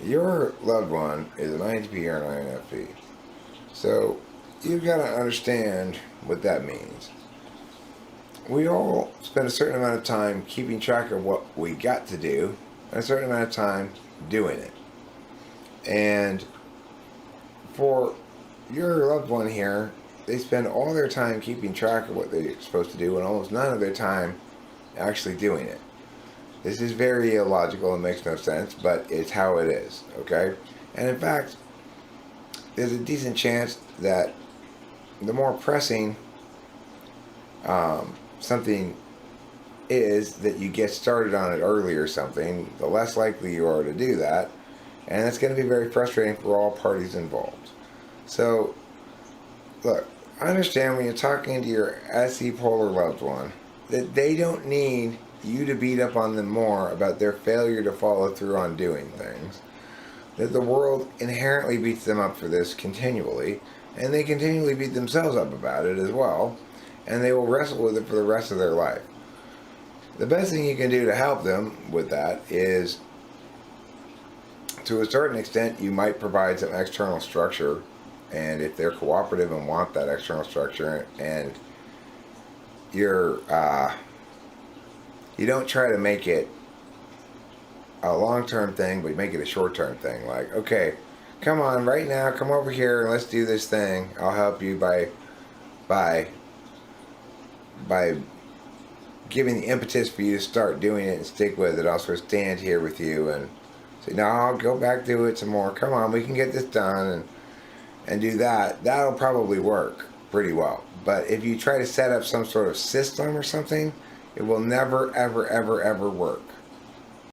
Your loved one is an INTP or an INFP. So you've got to understand what that means. We all spend a certain amount of time keeping track of what we got to do and a certain amount of time doing it. And for your loved one here, they spend all their time keeping track of what they're supposed to do and almost none of their time actually doing it. This is very illogical and makes no sense, but it's how it is, okay? And in fact, there's a decent chance that the more pressing something is that you get started on it early or something, the less likely you are to do that. And it's going to be very frustrating for all parties involved. So, look, I understand when you're talking to your SE polar loved one that they don't need you to beat up on them more about their failure to follow through on doing things. That the world inherently beats them up for this continually, and they continually beat themselves up about it as well, and they will wrestle with it for the rest of their life. The best thing you can do to help them with that is, to a certain extent, you might provide some external structure, and if they're cooperative and want that external structure, and you don't try to make it a long-term thing, but make it a short-term thing. Like, okay, come on, right now, come over here and let's do this thing. I'll help you by giving the impetus for you to start doing it and stick with it. I'll sort of stand here with you and say, no, I'll go back do it some more. Come on, we can get this done and do that. That'll probably work pretty well. But if you try to set up some sort of system or something, it will never, ever, ever, ever work.